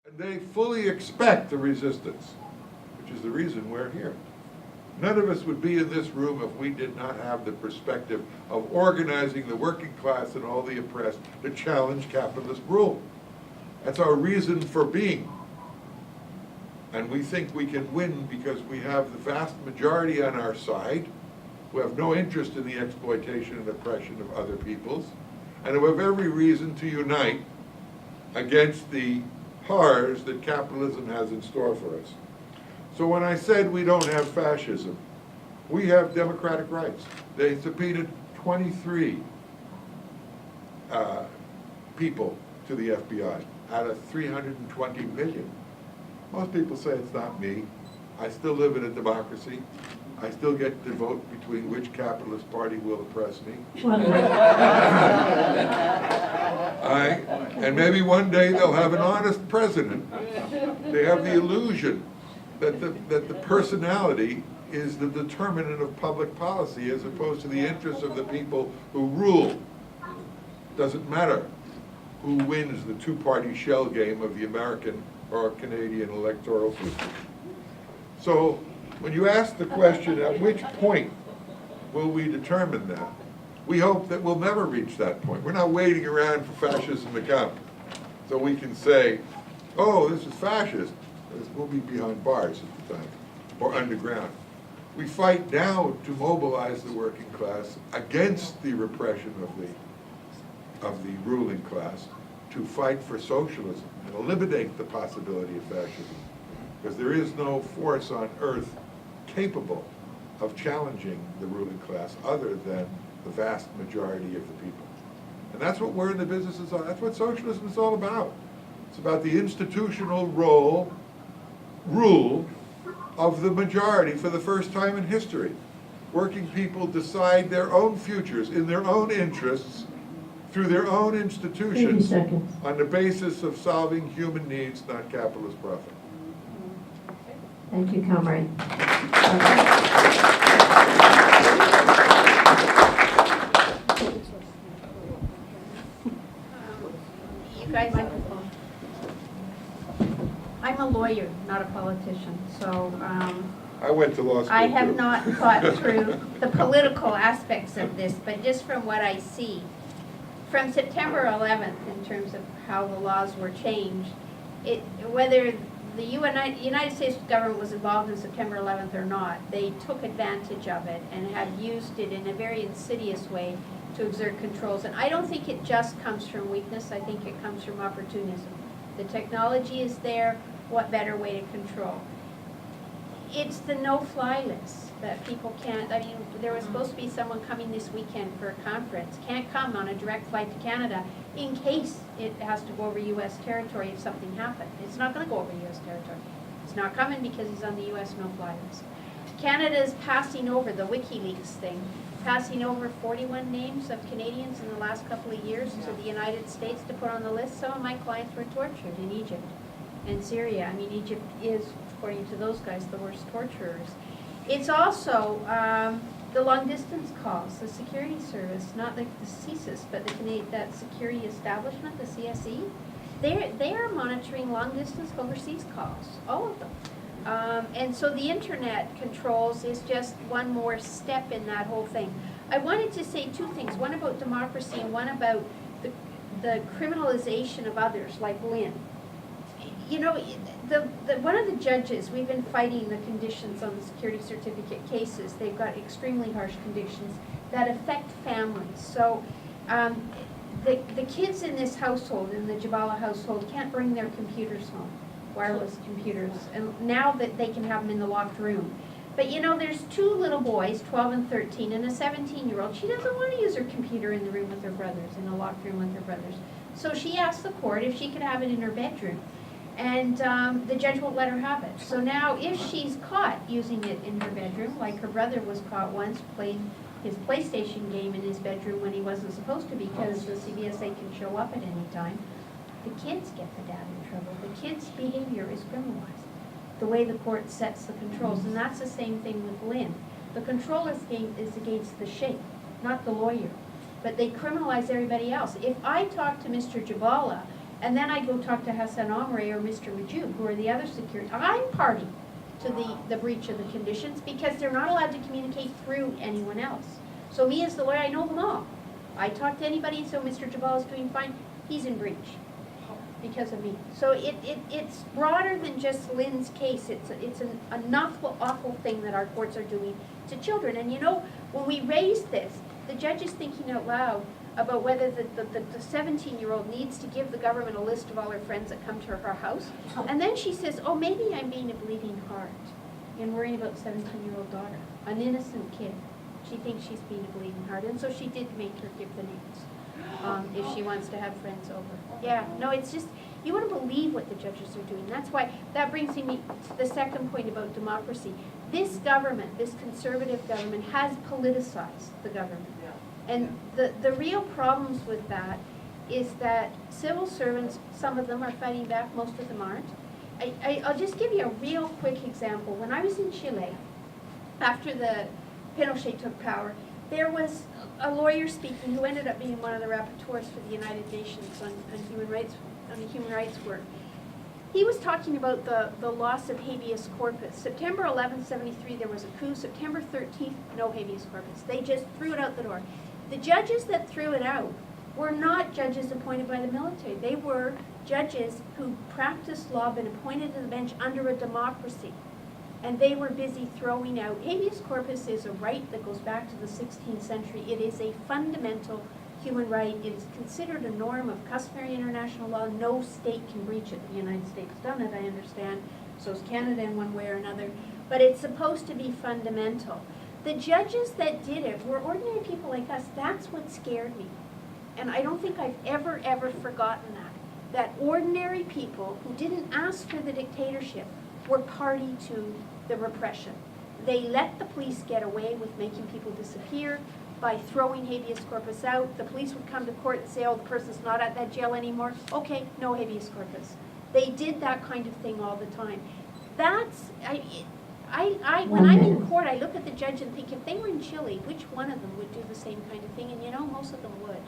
And they fully expect the resistance, which is the reason we're here. None of us would be in this room if we did not have the perspective of organizing the working class and all the oppressed to challenge capitalist rule. That's our reason for being. And we think we can win because we have the vast majority on our side who have no interest in the exploitation and oppression of other peoples, and who have every reason to unite against the horrors that capitalism has in store for us. So when I said we don't have fascism, we have democratic rights. They subpoenaed 23 people to the FBI out of 320 million. Most people say it's not me. I still live in a democracy. I still get to vote between which capitalist party will oppress me. And maybe one day they'll have an honest president. They have the illusion that the personality is the determinant of public policy as opposed to the interests of the people who rule. Doesn't matter who wins the two-party shell game of the American or Canadian electoral system. So when you ask the question, at which point will we determine that? We hope that we'll never reach that point. We're not waiting around for fascism to come so we can say, oh, this is fascist. We'll be behind bars at the time, or underground. We fight now to mobilize the working class against the repression of the ruling class, to fight for socialism and eliminate the possibility of fascism. Because there is no force on earth capable of challenging the ruling class other than the vast majority of the people. And that's what we're in the business of. That's what socialism is all about. It's about the institutional rule of the majority for the first time in history. Working people decide their own futures in their own interests through their own institutions on the basis of solving human needs, not capitalist profit. Thank you, comrade. You guys, I'm a lawyer, not a politician, so I went to law school I have too. not thought through the political aspects of this, but just from what I see, from September 11th, in terms of how the laws were changed, whether the United States government was involved in September 11th or not, they took advantage of it and have used it in a very insidious way to exert controls. And I don't think it just comes from weakness, I think it comes from opportunism. The technology is there, what better way to control? It's the no-fly list that people can't, I mean, there was supposed to be someone coming this weekend for a conference, can't come on a direct flight to Canada in case it has to go over U.S. territory if something happened. It's not going to go over U.S. territory. It's not coming because he's on the U.S. no-fly list. Canada is passing over, the WikiLeaks thing, passing over 41 names of Canadians in the last couple of years to the United States to put on the list. Some of my clients were tortured in Egypt and Syria. I mean, Egypt is, according to those guys, the worst torturers. It's also the long-distance calls, the security service, not like the CSIS, but that security establishment, the CSE. They are monitoring long-distance overseas calls, all of them. And so the internet controls is just one more step in that whole thing. I wanted to say two things, one about democracy and one about the criminalization of others, like Lynne. You know, one of the judges, we've been fighting the conditions on the security certificate cases. They've got extremely harsh conditions that affect families. So the kids in this household, in the Jabala household, can't bring their computers home, wireless computers, and now that they can have them in the locked room. But you know, there's two little boys, 12 and 13, and a 17-year-old. She doesn't want to use her computer in the room with her brothers, in a locked room with her brothers. So she asked the court if she could have it in her bedroom. And the judge won't let her have it. So now if she's caught using it in her bedroom, like her brother was caught once playing his PlayStation game in his bedroom when he wasn't supposed to because the CBSA can show up at any time, the kids get the dad in trouble. The kids' behavior is criminalized, the way the court sets the controls. And that's the same thing with Lynne. The control is against the sheikh, not the lawyer. But they criminalize everybody else. If I talk to Mr. Jabala And then I go talk to Hassan Omri or Mr. Majoub, who are the other security. I'm party to the breach of the conditions because they're not allowed to communicate through anyone else. So me as the lawyer, I know them all. I talk to anybody, so Mr. Jabal is doing fine. He's in breach because of me. So it's broader than just Lynn's case. It's an awful thing that our courts are doing to children. And you know, when we raised this, the judge is thinking out loud about whether the 17-year-old needs to give the government a list of all her friends that come to her house. And then she says, oh, maybe I'm being a bleeding heart and worrying about 17-year-old daughter, an innocent kid. She thinks she's being a bleeding heart. And so she did make her give the names if she wants to have friends over. Yeah, no, it's just, you wouldn't believe what the judges are doing. That's why, that brings me to the second point about democracy. This government, this conservative government, has politicized the government. And the real problems with that is that civil servants, some of them are fighting back, most of them aren't. I'll just give you a real quick example. When I was in Chile, after the Pinochet took power, there was a lawyer speaking who ended up being one of the rapporteurs for the United Nations on human rights work. He was talking about the loss of habeas corpus. September 11th, 73, there was a coup. September 13th, no habeas corpus. They just threw it out the door. The judges that threw it out were not judges appointed by the military. They were judges who practiced law, been appointed to the bench under a democracy. And they were busy throwing out. Habeas corpus is a right that goes back to the 16th century. It is a fundamental human right. It is considered a norm of customary international law. No state can breach it. The United States has done it, I understand. So is Canada in one way or another. But it's supposed to be fundamental. The judges that did it were ordinary people like us. That's what scared me. And I don't think I've ever forgotten that ordinary people who didn't ask for the dictatorship were party to the repression. They let the police get away with making people disappear by throwing habeas corpus out. The police would come to court and say, oh, the person's not at that jail anymore. Okay, no habeas corpus. They did that kind of thing all the time. That's, when I'm in court, I look at the judge and think, if they were in Chile, which one of them would do the same kind of thing? And you know, most of them would.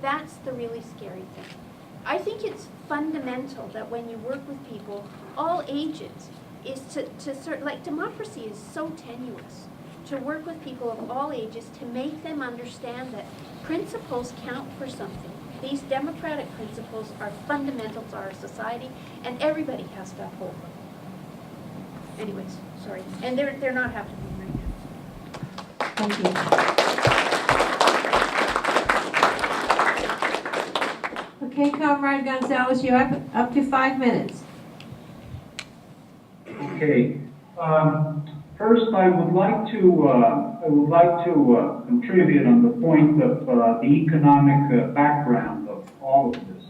That's the really scary thing. I think it's fundamental that when you work with people, all ages, is to sort of, like, democracy is so tenuous. To work with people of all ages, to make them understand that principles count for something. These democratic principles are fundamental to our society, and everybody has to uphold them. Anyways, sorry. And they're not happening right now. Thank you. Okay, Comrade Gonzalez, you have up to 5 minutes. Okay. First, I would like to contribute on the point of the economic background of all of this.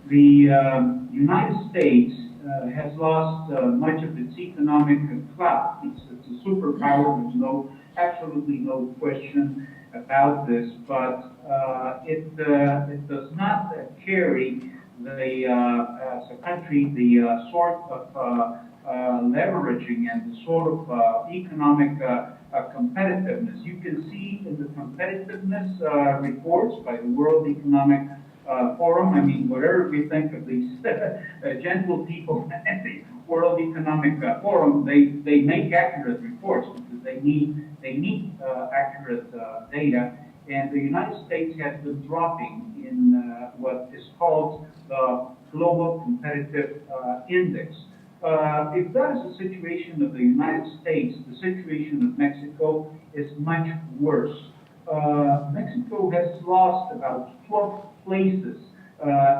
The United States has lost much of its economic clout. It's a superpower. There's absolutely no question about this. But it does not carry as a country the sort of leveraging and the sort of economic competitiveness. You can see in the competitiveness reports by the World Economic Forum. I mean, whatever we think of these gentle people at the World Economic Forum, they make accurate reports because they need accurate data. And the United States has been dropping in what is called the Global Competitive Index. If that is the situation of the United States, the situation of Mexico is much worse. Mexico has lost about 12 places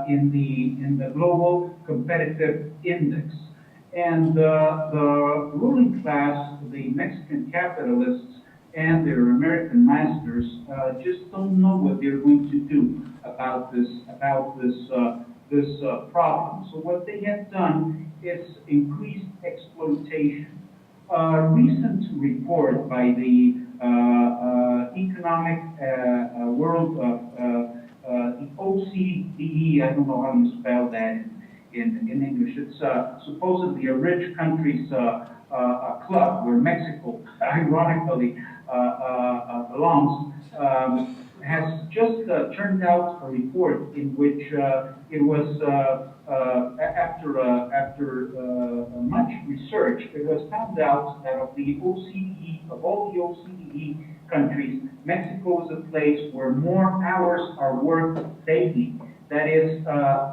in the Global Competitive Index. And the ruling class, the Mexican capitalists, and their American masters just don't know what they're going to do about this problem. So what they have done is increased exploitation. A recent report by the Economic World, the OCDE, I don't know how you spell that in English. It's supposedly a rich countries club where Mexico, ironically, belongs, has just turned out a report in which it was after much research, it was found out that of the OCDE, of all the OCDE countries, Mexico is a place where more hours are worked daily. That is,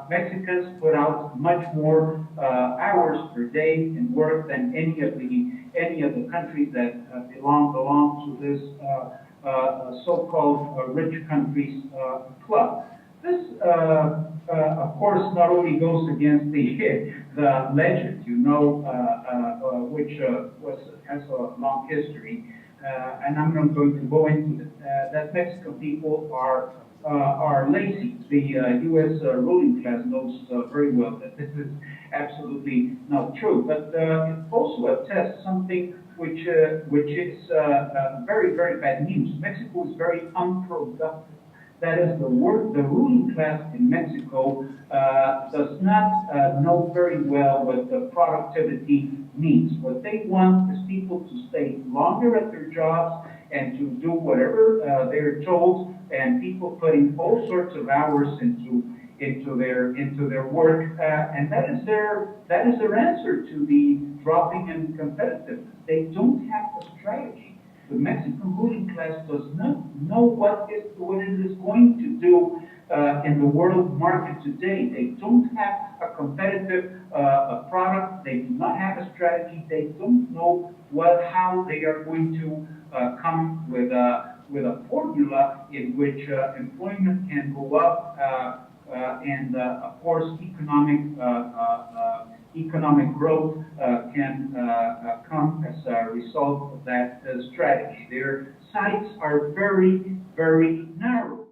Mexicans put out much more hours per day in work than any of the countries that belong to this so-called rich countries club. This, of course, not only goes against the legend, you know, which has a long history, and I'm not going to go into it, that Mexican people are lazy. The U.S. Ruling class knows very well that this is absolutely not true. But it also attests something which is very, very bad news. Mexico is very unproductive. That is, the ruling class in Mexico does not know very well what the productivity means. What they want is people to stay longer at their jobs and to do whatever they're told, and people putting all sorts of hours into their work, and that is their answer to the dropping in competitiveness. They don't have a strategy. The Mexican ruling class does not know what it is going to do in the world market today. They don't have a competitive product. They do not have a strategy. They don't know how they are going to come with a formula in which employment can go up and of course economic growth can come as a result of that strategy. Their sights are very, very narrow.